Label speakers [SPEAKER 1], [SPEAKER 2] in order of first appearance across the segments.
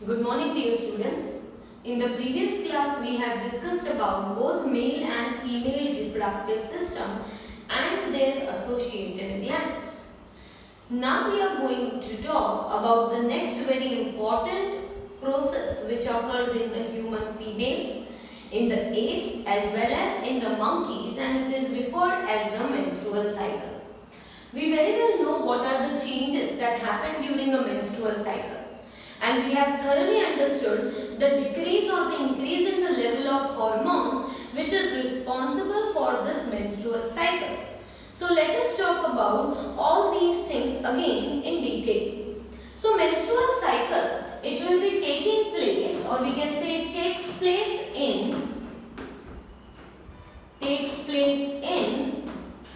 [SPEAKER 1] Good morning dear students. In the previous class we have discussed about both male and female reproductive system and their associated glands. Now we are going to talk about the next very important process which occurs in the human females, in the apes as well as in the monkeys, and it is referred as the menstrual cycle. We very well know what are the changes that happen during a menstrual cycle. And we have thoroughly understood the decrease or the increase in the level of hormones which is responsible for this menstrual cycle. So let us talk about all these things again in detail. So menstrual cycle, it will be taking place, or we can say it takes place in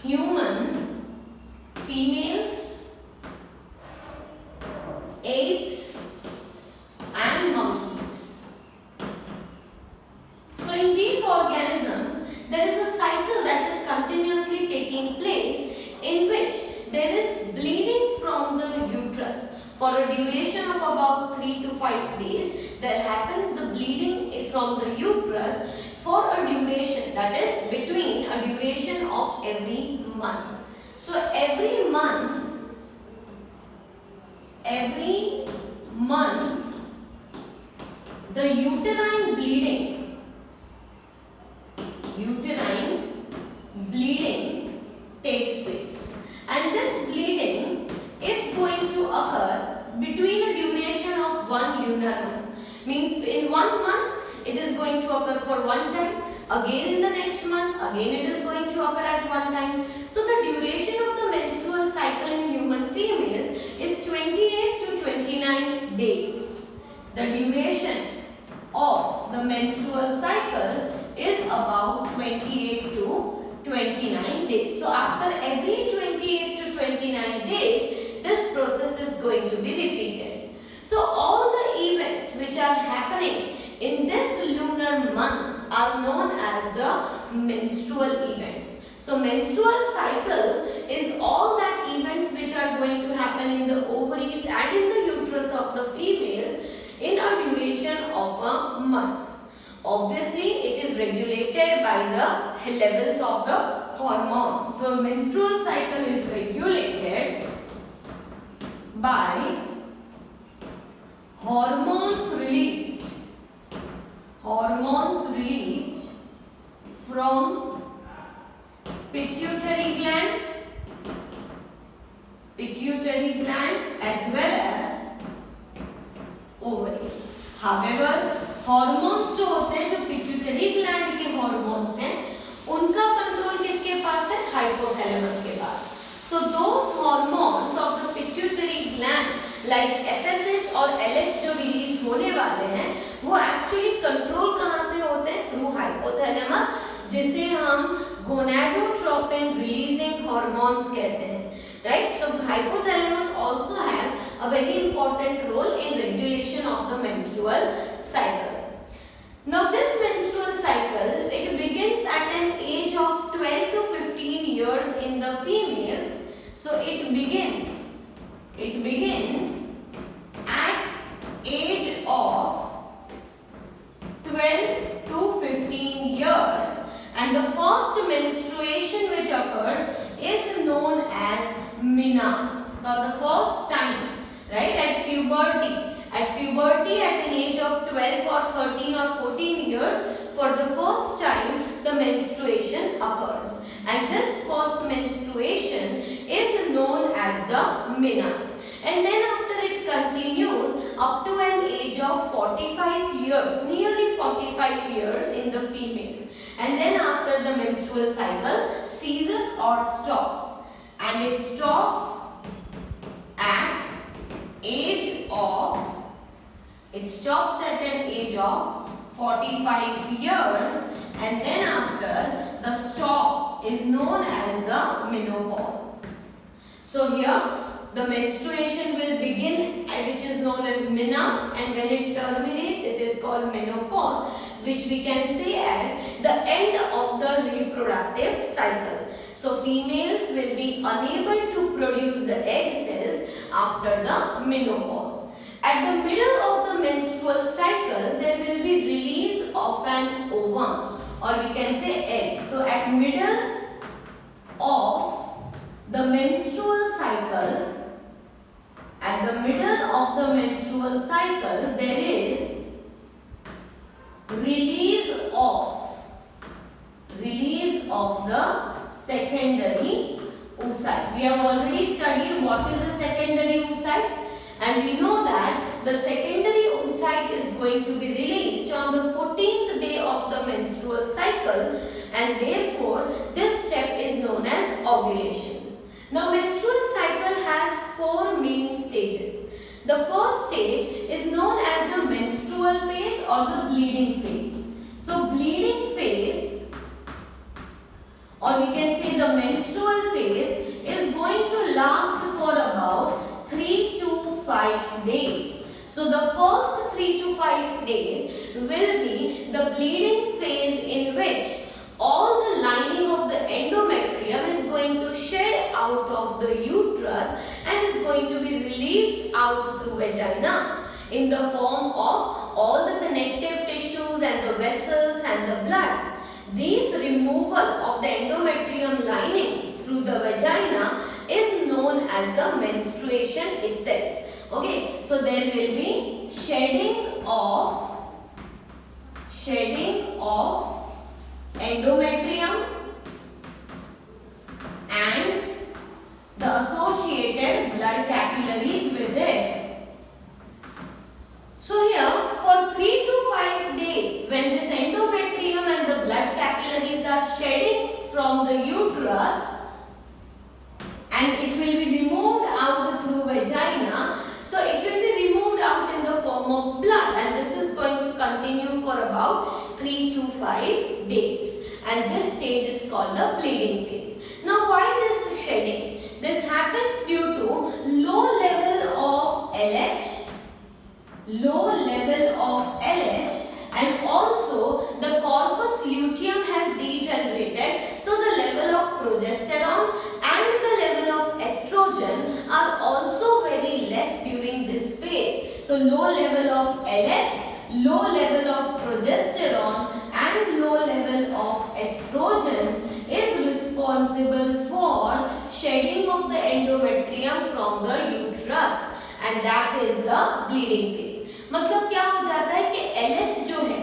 [SPEAKER 1] human females, apes and monkeys. So in these organisms there is a cycle that is continuously taking place in which there is bleeding from the uterus for a duration of about 3 to 5 days. There happens the bleeding from the uterus for a duration, that is between a duration of every month. So every month the uterine bleeding takes place, and this bleeding is going to occur between a duration of 1 lunar month. Means in 1 month it is going to occur for one time, again in the next month again it is going to occur at one time. So the duration of the menstrual cycle in human females is 28 to 29 days. The duration of the menstrual cycle is about 28 to 29 days. So after every 28 to 29 days, this process is going to be repeated. So all the events which are happening in this lunar month are known as the menstrual events. So menstrual cycle is all that events which are going to happen in the ovaries and in the uterus of the females in a duration of a month. Obviously, it is regulated by the levels of the hormones. So menstrual cycle is regulated by hormones released from pituitary gland as well as ovaries. However, hormones जो होते हैं, जो pituitary gland के hormones हैं, उनका control किसके पास है? Hypothalamus के पास. So those hormones of the pituitary gland like FSH और LH जो रिलीज होने वाले हैं, वो एक्चुअली कंट्रोल कहाँ से होते हैं? थ्रू हाइपोथैलेमस, जिसे हम गोनाडोट्रोपिन रिलीजिंग हॉर्मोन्स कहते हैं. Right? So hypothalamus also has a very important role in regulation of the menstrual cycle. Now this menstrual cycle, it begins at an age of 12 to 15 years in the females. So it begins at age of 12 to 15 years, and the first menstruation which occurs is known as menarche. For the first time, right, at puberty at an age of 12 or 13 or 14 years, for the first time the menstruation occurs, and this first menstruation is known as the menarche. And then after it continues up to an age of 45 years, nearly 45 years in the females. And then after the menstrual cycle ceases or stops, and it stops at an age of 45 years, and then after the stop is known as the menopause. So here the menstruation will begin, which is known as menarche, and when it terminates it is called menopause, which we can say as the end of the reproductive cycle. So females will be unable to produce the egg cells after the menopause. At the middle of the menstrual cycle, there will be release of an ovum, or we can say egg. So at middle of the menstrual cycle, there is release of the secondary oocyte. We have already studied what is a secondary oocyte, and we know that the secondary oocyte is going to be released on the 14th day of the menstrual cycle, and therefore this step is known as ovulation. Now, menstrual cycle has 4 main stages. The first stage is known as the menstrual phase or the bleeding phase. So, bleeding phase, or we can say the menstrual phase, is going to last for about 3 to 5 days. So, the first 3 to 5 days will be the bleeding phase, in which all the lining of the endometrium is going to shed out of the uterus and is going to be released out through vagina in the form of all the connective tissues and the vessels and the blood. This removal of the endometrium lining through the vagina is known as the menstruation itself. Okay, so there will be shedding of endometrium and the associated blood capillaries with it. So here, for 3 to 5 days, when this endometrium and the blood capillaries are shedding from the uterus and it will be removed out through vagina, so it will be removed out in the form of blood, and this is going to continue for about 3 to 5 days. And this stage is called the bleeding phase. Now, why this shedding? This happens due to low level of LH, and also the corpus luteum has degenerated. So, the level of progesterone and the level of estrogen are also very less during this phase. So, low level of LH, low level of progesterone and low level of estrogens is responsible for shedding of the endometrium from the uterus, and that is the bleeding phase. मतलब क्या हो जाता है कि LH जो है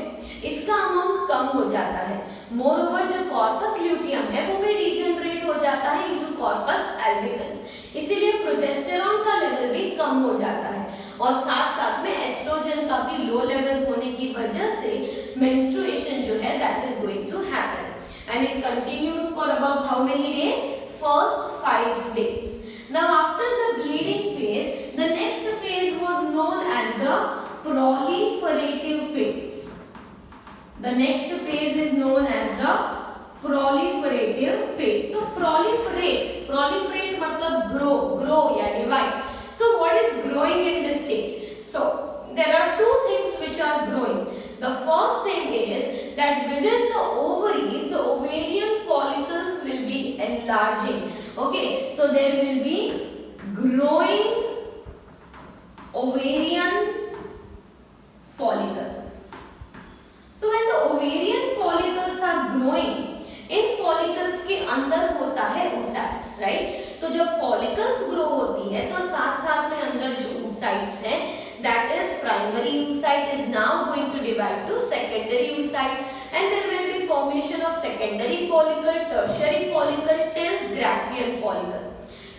[SPEAKER 1] इसका amount कम हो जाता है, मोर ओवर जो कॉर्पस ल्यूटियम है वो भी डिजेनरेट हो जाता है इनटू कॉर्पस एल्बिकन्स, इसीलिए प्रोजेस्टेरॉन का लेवल भी कम हो जाता है और साथ साथ में एस्ट्रोजन का भी लो लेवल होने की वजह से मेंस्ट्रुएशन जो है that is going to happen and it continues for about how many days? First 5 days. Now after the bleeding phase, the next phase was known as the proliferative phase. The next phase is known as the proliferative phase. So proliferate मतलब grow या divide. So what is growing in this stage? So there are two things which are growing. The first thing is that within the ovaries, the ovarian follicles will be enlarging. Okay, so there will be growing ovarian follicles. So when the ovarian follicles are growing, in follicles के अंदर होता है oocytes, right? तो जब follicles grow होती है तो साथ साथ में अंदर जो oocytes है, that is primary oocyte is now going to divide to secondary oocyte, and there will be formation of secondary follicle, tertiary follicle till Graafian follicle.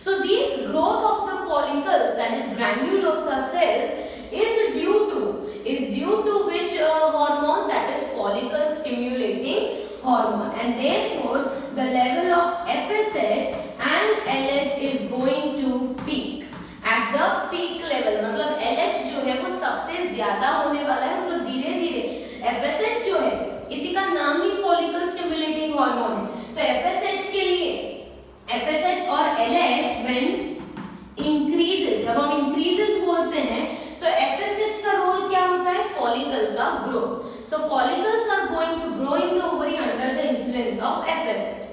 [SPEAKER 1] So these growth of the follicles, that is granulosa cells, is due to which hormone? That is follicle stimulating hormone, and therefore the level of FSH and LH is going to peak at the peak level. मतलब LH जो है वो सबसे ज्यादा होने वाला है, मतलब धीरे धीरे FSH जो है इसी का नाम ही follicle stimulating hormone है, तो FSH के लिए FSH और LH when increases, जब हम increases बोलते हैं तो FSH का रोल क्या होता है? फॉलिकल का growth. So follicles are going to grow in the ovary under the influence of FSH,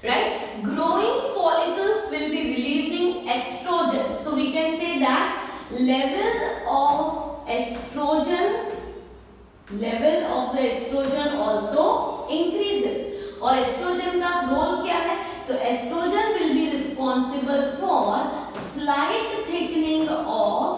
[SPEAKER 1] right? Growing follicles will be releasing estrogen. So we can say that level of the estrogen also increases. और estrogen का role क्या है? तो estrogen will be responsible for slight thickening of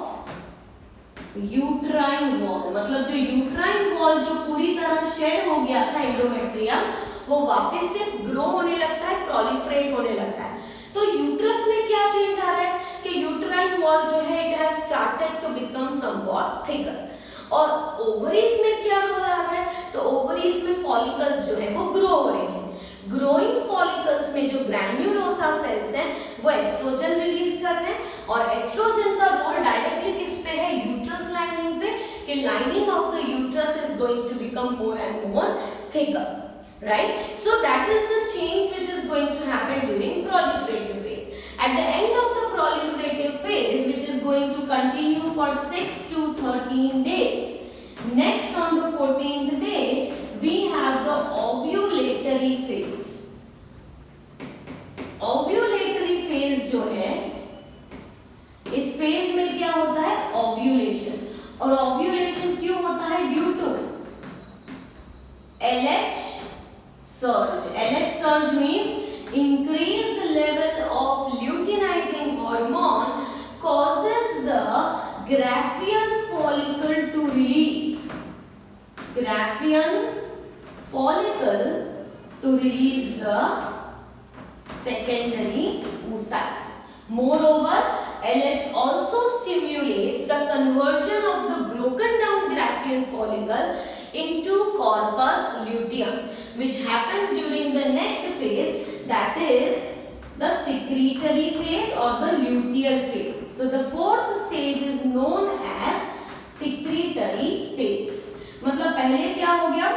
[SPEAKER 1] uterine wall, मतलब जो uterine wall जो पूरी तरह शेड हो गया था एंडोमेट्रियम, वो वापस से ग्रो होने लगता है, प्रोलिफरेट होने लगता है। तो यूट्रस में क्या चेंज आ रहा है कि यूट्राइन वॉल जो है it has started to become somewhat thicker. और ओवरीज में क्या हो रहा है? तो ओवरीज में फॉलिकल्स जो है वो ग्रो हो रहे हैं। ग्रोइंग फॉलिकल्स में जो ग्रैन्युलोसा सेल्स हैं वो एस्ट्रोजन रिलीज कर रहे हैं, और एस्ट्रोजन का रोल डायरेक्टली किस पे है? यूट्रस लाइनिंग पे, कि lining of the uterus is going to become more and more thicker, right? So that is the change which is going to happen during proliferative phase. At the end of the proliferative phase, which is going to continue for 6 to 13 days, next on the 14th day we have the ovulatory phase. Ovulatory phase जो है, इस phase में क्या होता है? Ovulation. और ovulation क्यों होता है? Due to LH surge. LH surge means increased level of luteinizing hormone causes the Graafian follicle to release. Graafian follicle to release the secondary oocyte. Moreover, LH also stimulates the conversion of the broken down Graafian follicle into corpus luteum, which happens during the next phase, that is the secretory phase or the luteal phase. So the fourth stage is known as secretory phase. मतलब पहले क्या हो गया?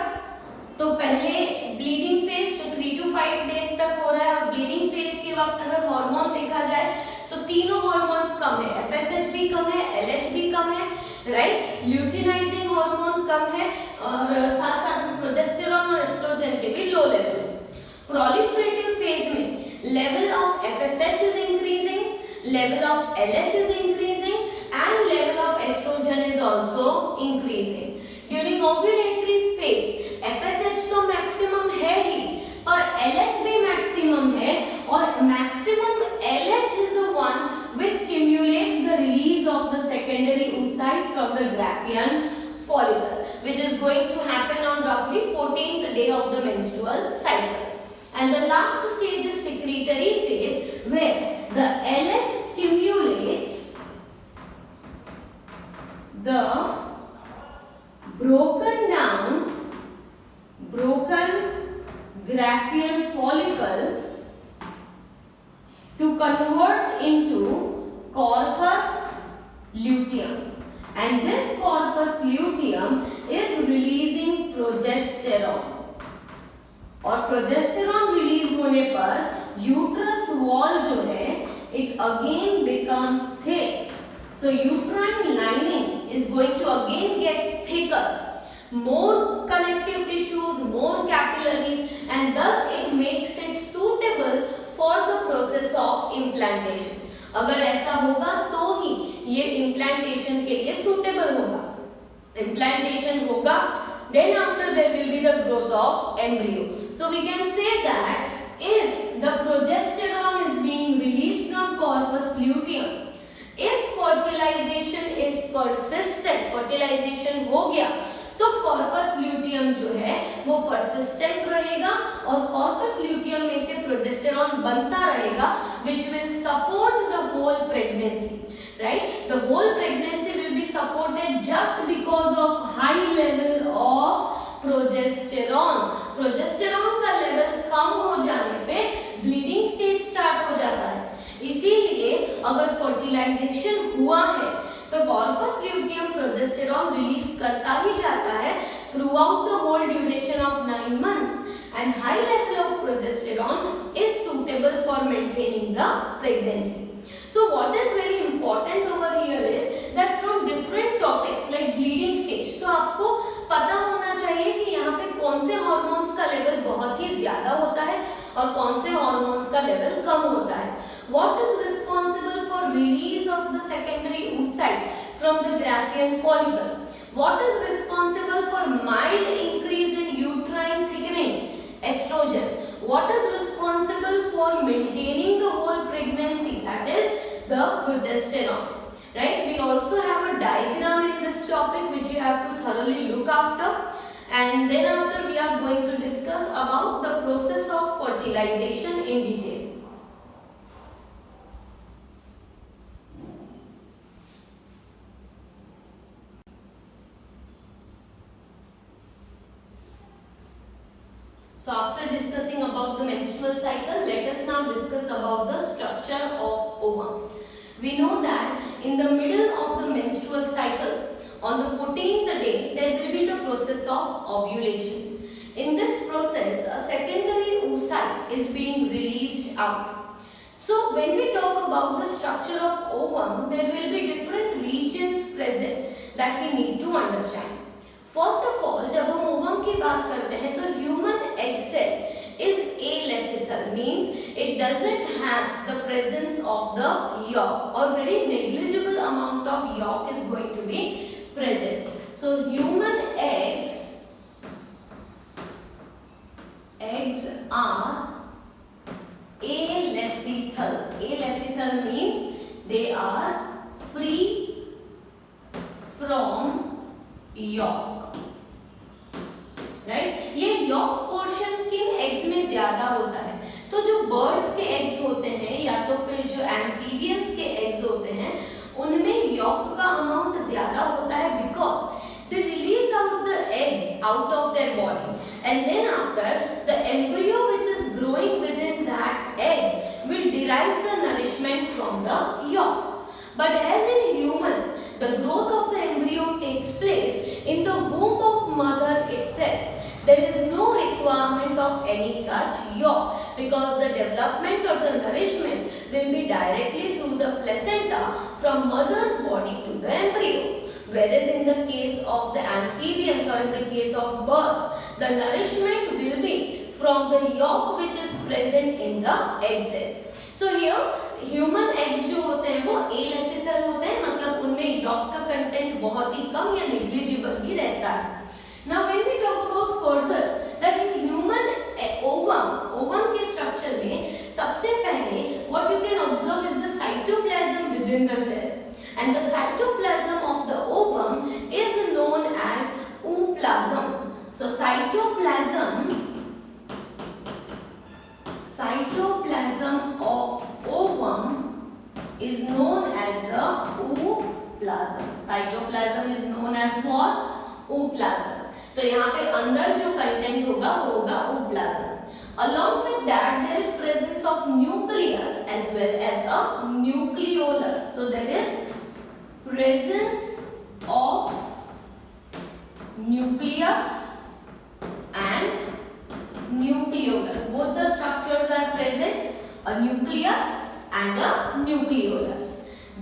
[SPEAKER 1] तो पहले bleeding phase जो 3 to 5 days तक हो रहा है, और ब्लीडिंग फेज के वक्त अगर हार्मोन देखा जाए तो तीनों हार्मोन्स कम है, FSH भी कम है, LH भी कम है, राइट? ल्यूटिनाइजिंग हार्मोन कम है, और साथ साथ में प्रोजेस्टेरॉन और एस्ट्रोजन के भी लो लेवल है। प्रोलिफरेटिव फेज में level of FSH is increasing, level of LH is increasing, and level of oestrogen is also increasing. During ovulatory phase FSH तो मैक्सिमम है ही, पर LH भी मैक्सिमम है, और maximum LH is the one which stimulates the release of the secondary oocyte from the Graafian follicle, which is going to happen on roughly 14th day of the menstrual cycle. And the last stage is secretory phase, where the LH stimulates the broken Graafian follicle to convert into corpus luteum, and this corpus luteum is releasing progesterone, और progesterone release होने पर uterus wall जो है it again becomes thick, so uterine lining is going to again get thicker, more connective tissues, more capillaries, and thus it makes it suitable for the process of implantation. अगर ऐसा होगा तो ही ये implantation के लिए suitable होगा। Implantation होगा, then after there will be the growth of embryo. So we can say that if the progesterone is being released from corpus luteum, if fertilization is persistent, fertilization हो गया तो corpus luteum जो है वो persistent रहेगा, और corpus luteum में से प्रोजेस्टेरॉन बनता रहेगा, which will support the whole pregnancy, right? The whole pregnancy will be supported just because of high level of progesterone. Progesterone का लेवल कम हो जाने पे ब्लीडिंग स्टेज स्टार्ट हो जाता है। इसीलिए अगर फर्टिलाइजेशन हुआ है तो कॉर्पस ल्यूटियम प्रोजेस्टेरॉन रिलीज करता ही जाता है throughout the whole duration of 9 months, and high level of progesterone is suitable for maintaining the pregnancy. So what is very important over here is that from different topics like bleeding stage, तो आपको पता होना चाहिए कि यहाँ पे कौन से हार्मोन्स का लेवल बहुत ही ज्यादा होता है और कौन से हार्मोन्स का लेवल कम होता है। What is responsible for release of the secondary oocyte from the Graafian follicle? What is responsible for mild increase in uterine thickening? Estrogen. What is responsible for maintaining the whole pregnancy? That is the progesterone. Right? We also have a diagram in this topic which you have to thoroughly look after. And then after we are going to discuss about the process of fertilization in detail. So after discussing about the menstrual cycle, let us now discuss about the structure of ovum. We know that in the middle of the menstrual cycle, on the 14th day, there will be the process of ovulation. In this process, a secondary oocyte is being released out. So when we talk about the structure of ovum, there will be different regions present that we need to understand. First of all, जब हम ovum की बात करते हैं तो human egg cell is alecital, means it doesn't have the presence of the yolk or very negligible amount of yolk is going to be present. So human eggs are alecital. Alecital means they are free from yolk. Right ये York portion किन eggs में ज्यादा होता है? तो जो birds के eggs होते हैं या तो फिर जो एम्फीबियंस के एग्स होते हैं उनमें यॉक का अमाउंट ज्यादा होता है because they release out the eggs out of their body and then after the embryo which is growing within that egg will derive the nourishment from the yolk. But as in humans the growth of the embryo takes place in the womb of mother itself. There is no requirement of any such yolk because the development or the nourishment will be directly through the placenta from mother's body to the embryo. Whereas in the case of the amphibians or in the case of birds, the nourishment will be from the yolk which is present in the egg cell. So here human eggs जो होते हैं वो एलेसिथल होते हैं, मतलब उनमें York का content बहुत ही कम या नेग्लिजिबल ही रहता है. Now when we talk about further that in human ovum के स्ट्रक्चर में सबसे पहले what you can observe is the cytoplasm within the cell and the cytoplasm of the ovum is known as ooplaznm. So cytoplasm of ovum is known as the ooplasm. Cytoplasm is known as what? Ooplasm. तो यहाँ पे अंदर जो content होगा वो होगा ooplasm. Along with that, there is presence of nucleus as well as a nucleolus. So there is presence of nucleus and nucleolus. Both the structures are present. A nucleus and a nucleolus.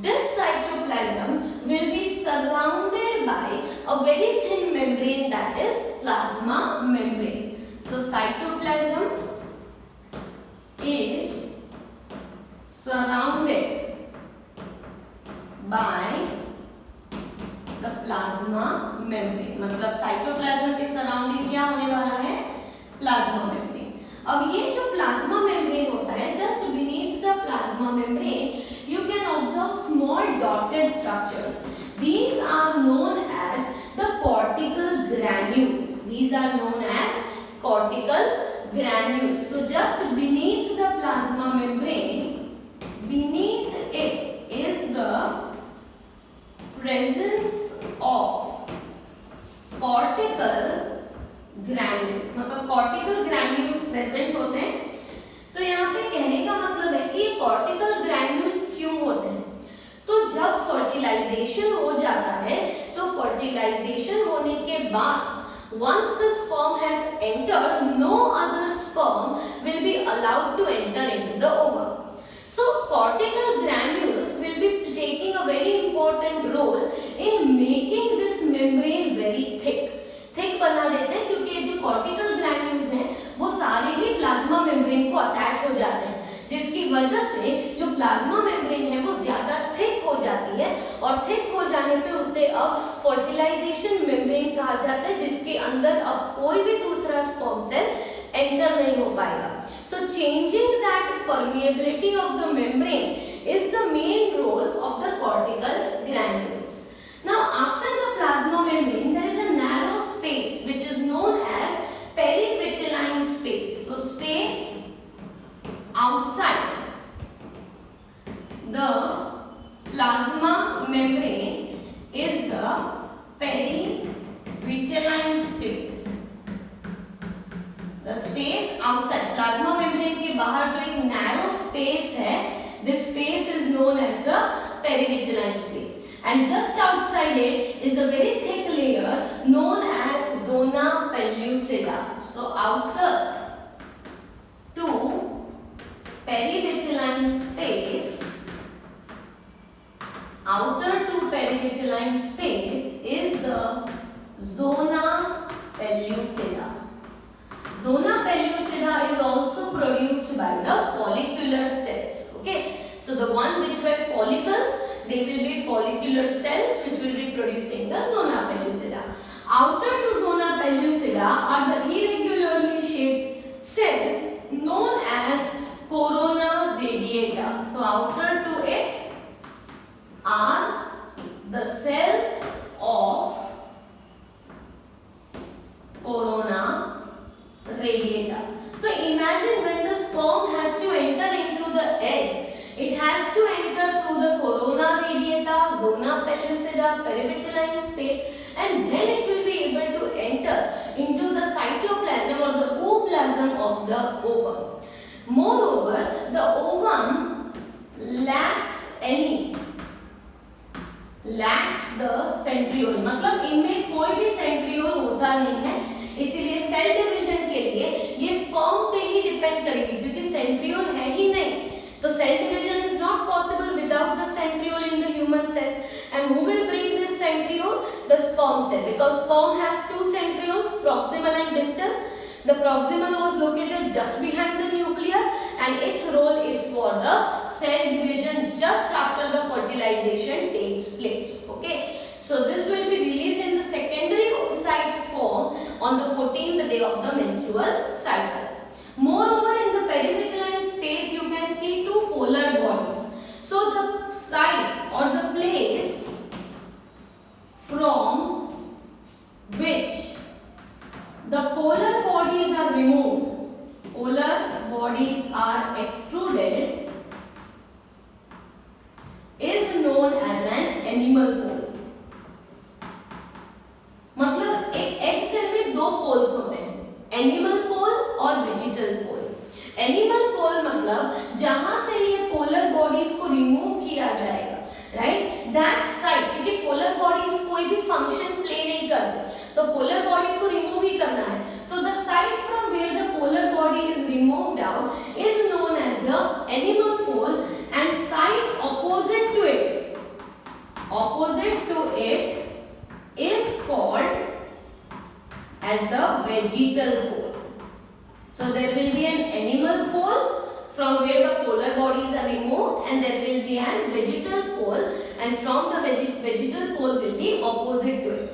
[SPEAKER 1] This cytoplasm will be surrounded by a very thin membrane that is plasma membrane. So cytoplasm is surrounded by the plasma membrane. मतलब cytoplasm के surrounding क्या होने वाला है? Plasma membrane. अब ये जो plasma membrane होता है, just beneath the plasma membrane you can observe small dotted structures. These are known as the cortical granules. These are known as cortical granules. So just beneath the plasma membrane, beneath it is the presence of cortical granules. मतलब cortical granules present होते हैं. तो यहाँ पे कहने का मतलब है कि ये cortical granules क्यों होते हैं? तो जब फर्टिलाइजेशन हो जाता है तो फर्टिलाइजेशन होने के बाद once the sperm has entered, no other sperm will be allowed to enter into the ovum. So cortical granules will be taking a very important role in making this membrane very thick. Thick बना देते हैं क्योंकि जो cortical granules हैं वो सारे ही plasma membrane को attach हो जाते हैं, जिसकी वजह से जो प्लाज्मा मेम्ब्रेन है वो ज्यादा थिक हो जाती है और थिक हो जाने पे उसे अब फर्टिलाइजेशन मेम्ब्रेन कहा जाता है, जिसके अंदर अब कोई भी दूसरा स्पर्म सेल एंटर नहीं हो पाएगा. So changing that permeability of the membrane is the main role of the cortical granules. Now after the plasma membrane there is a narrow space which is known as perivitelline space. So space outside the plasma membrane is the perivitelline space. The space outside plasma membrane के बाहर जो एक narrow space है, this space is known as the perivitelline space. And just outside it is a very thick layer known as zona pellucida. So outer to perivitelline space, outer to perivitelline space is the zona pellucida. Zona pellucida is also produced by the follicular cells. Okay, so the one which were follicles, they will be follicular cells which will be producing the zona pellucida. Outer to zona pellucida are the irregularly shaped cells known as corona radiata. So outer to it are the cells of corona radiata. So imagine when the sperm has to enter into the egg, it has to enter through the corona radiata, zona pellucida, perivitelline space, and then it will be able to enter into the cytoplasm or the ooplasm of the ovum. Moreover, the ovum lacks the centriole. मतलब इनमें कोई भी centriole होता नहीं है, इसीलिए cell division के लिए ये स्पर्म पे ही डिपेंड करेगी, क्योंकि सेंट्रियोल है ही नहीं, तो cell division is not possible without the centriole in the human cells. And who will bring this centriole? The sperm cell, because sperm has two centrioles, proximal and distal. The proximal was located just behind the nucleus and its role is for the cell division just after the fertilization takes place. Okay, so this will be released in the secondary oocyte form on the 14th day of the menstrual cycle. Moreover, in the perivitelline space you can see two polar bodies. So the site or the place from which the polar bodies are removed, polar bodies are extruded, is known as an animal pole. मतलब एक egg cell में दो poles होते हैं, animal पोल और vegetal पोल. Animal पोल मतलब जहां से ये पोलर बॉडीज को रिमूव किया जाएगा, राइट, दैट साइड, क्योंकि पोलर बॉडीज कोई भी फंक्शन प्ले नहीं करते, तो पोलर बॉडीज को रिमूव ही करना है. So the side from where the polar body is removed out is known as the animal pole, and side opposite to it is called as the vegetal pole. So there will be an animal pole from where the polar bodies are removed, and there will be an vegetal pole, and from the vegetal pole will be opposite to it.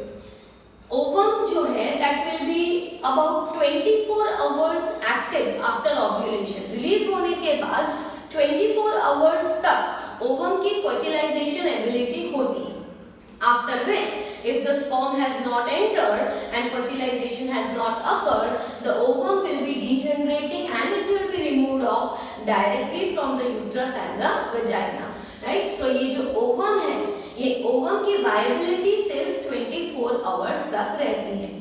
[SPEAKER 1] Ovum जो है that will be about 24 hours active after ovulation. Release होने के बाद 24 hours तक ovum की fertilization ability होती है. After which, if the sperm has not entered and fertilization has not occurred, the ovum will be degenerating and it will be removed off directly from the uterus and the vagina. Right? So ये जो ovum है, ये ovum की viability सिर्फ 24 hours तक रहती है.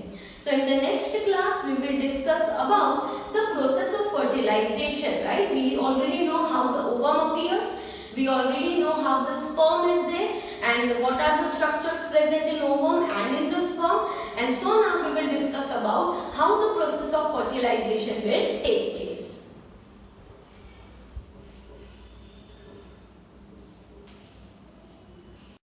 [SPEAKER 1] So in the next class we will discuss about the process of fertilization. Right? We already know how the ovum appears. We already know how the sperm is there and what are the structures present in ovum and in the sperm, and so now we will discuss about how the process of fertilization will take place.